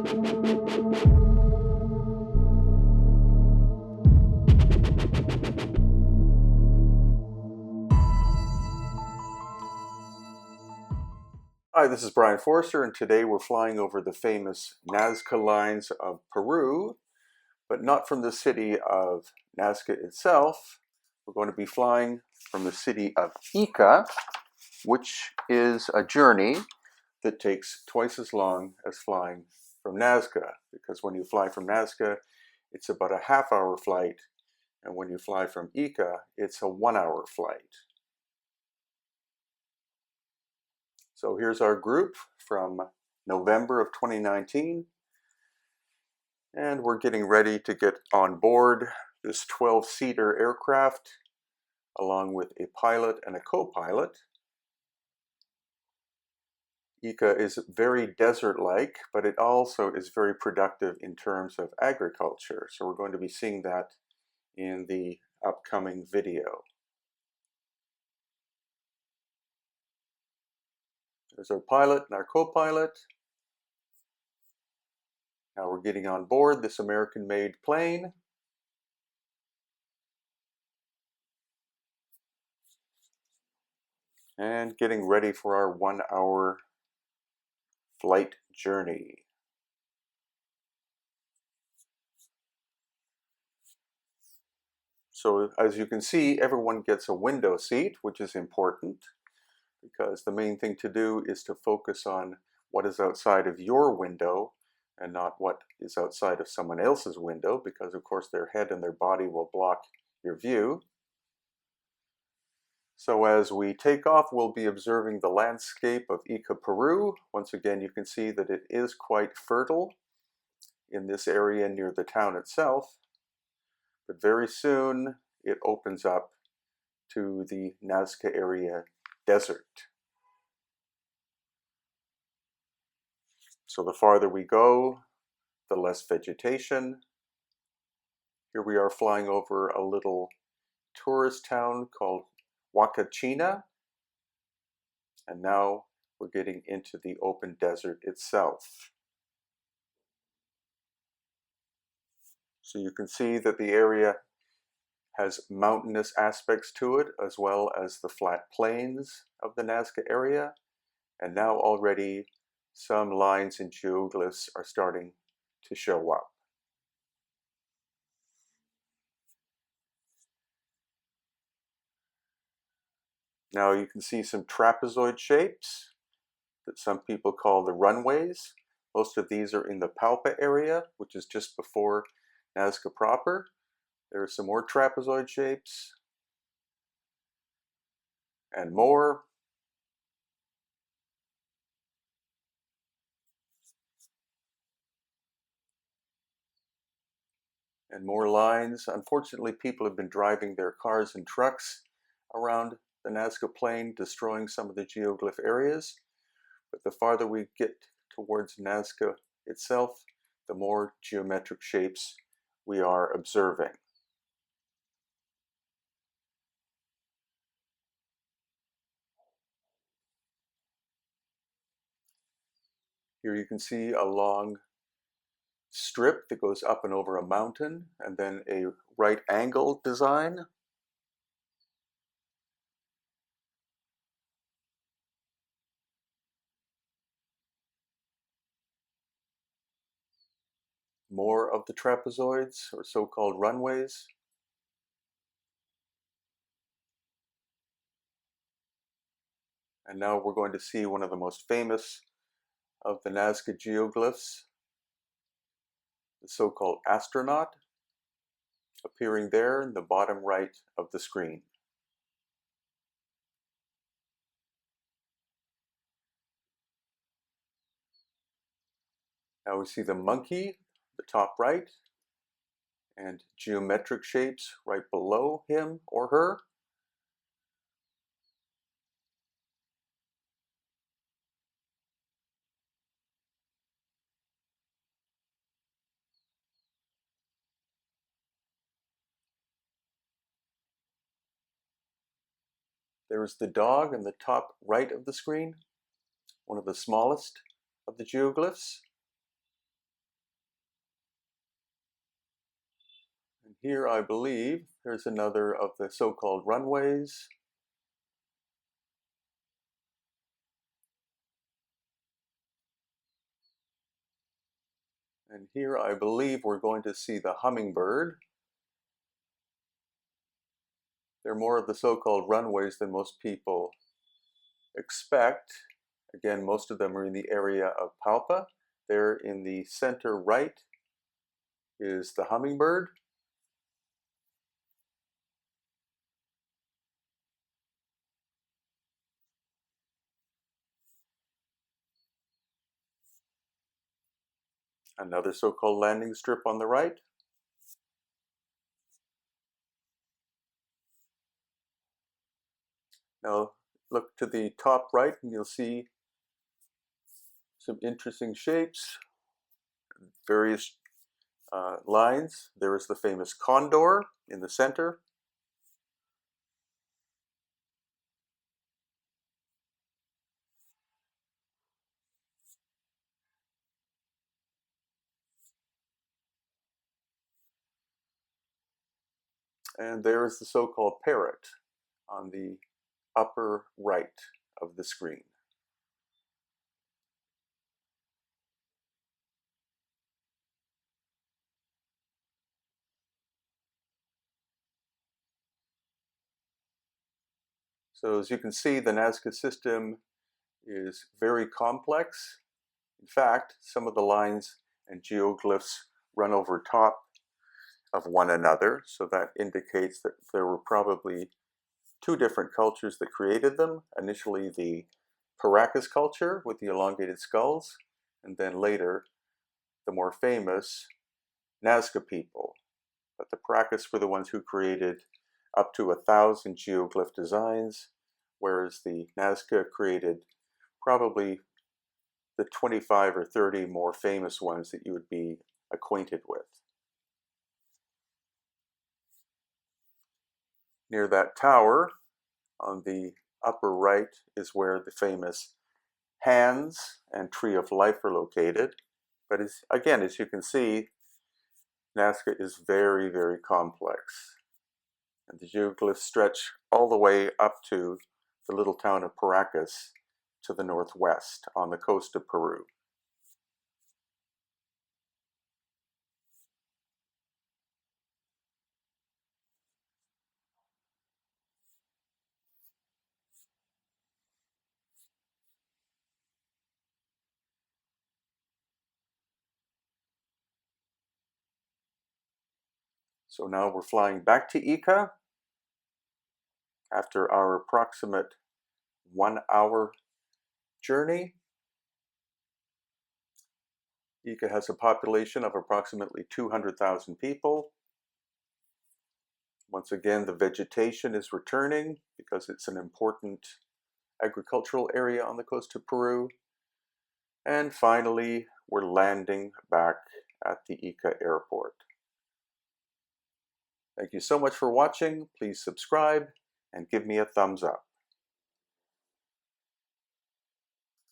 Hi, this is Brian Forster, and today we're flying over the famous Nazca lines of Peru, but not from the city of Nazca itself. We're going to be flying from the city of Ica, which is a journey that takes twice as long as flying from Nazca, because when you fly from Nazca, it's about a half-hour flight, and when you fly from Ica, it's a 1-hour flight. So here's our group from November of 2019, and we're getting ready to get on board this 12-seater aircraft along with a pilot and a co-pilot. Ica is very desert-like, but it also is very productive in terms of agriculture, so we're going to be seeing that in the upcoming video. There's our pilot and our co-pilot. Now we're getting on board this American-made plane. And getting ready for our 1-hour flight journey. So as you can see, everyone gets a window seat, which is important because the main thing to do is to focus on what is outside of your window and not what is outside of someone else's window, because of course their head and their body will block your view. So as we take off, we'll be observing the landscape of Ica, Peru. Once again, you can see that it is quite fertile in this area near the town itself, but very soon it opens up to the Nazca area desert. So the farther we go, the less vegetation. Here we are flying over a little tourist town called Huacachina, and now we're getting into the open desert itself. So you can see that the area has mountainous aspects to it, as well as the flat plains of the Nazca area, and now already some lines and geoglyphs are starting to show up. Now you can see some trapezoid shapes that some people call the runways. Most of these are in the Palpa area, which is just before Nazca proper. There are some more trapezoid shapes and more. And more lines. Unfortunately, people have been driving their cars and trucks around the Nazca Plain, destroying some of the geoglyph areas. But the farther we get towards Nazca itself, the more geometric shapes we are observing. Here you can see a long strip that goes up and over a mountain, and then a right angle design. More of the trapezoids, or so-called runways. And now we're going to see one of the most famous of the Nazca geoglyphs, the so-called astronaut, appearing there in the bottom right of the screen. Now we see the monkey, the top right, and geometric shapes right below him or her. There's the dog in the top right of the screen, one of the smallest of the geoglyphs. Here I believe there's another of the so-called runways. And here I believe we're going to see the hummingbird. They're more of the so-called runways than most people expect. Again, most of them are in the area of Palpa. There in the center right is the hummingbird. Another so-called landing strip on the right. Now look to the top right and you'll see some interesting shapes, various lines. There is the famous condor in the center. And there is the so-called parrot on the upper right of the screen. So as you can see, the Nazca system is very complex. In fact, some of the lines and geoglyphs run over top of one another, so that indicates that there were probably two different cultures that created them. Initially the Paracas culture with the elongated skulls, and then later the more famous Nazca people. But the Paracas were the ones who created up to 1,000 geoglyph designs, whereas the Nazca created probably the 25 or 30 more famous ones that you would be acquainted with. Near that tower on the upper right is where the famous hands and tree of life are located. But again, as you can see, Nazca is very, very complex. And the geoglyphs stretch all the way up to the little town of Paracas to the northwest on the coast of Peru. So now we're flying back to Ica after our approximate 1 hour journey. Ica has a population of approximately 200,000 people. Once again, the vegetation is returning because it's an important agricultural area on the coast of Peru. And finally, we're landing back at the Ica airport. Thank you so much for watching. Please subscribe and give me a thumbs up.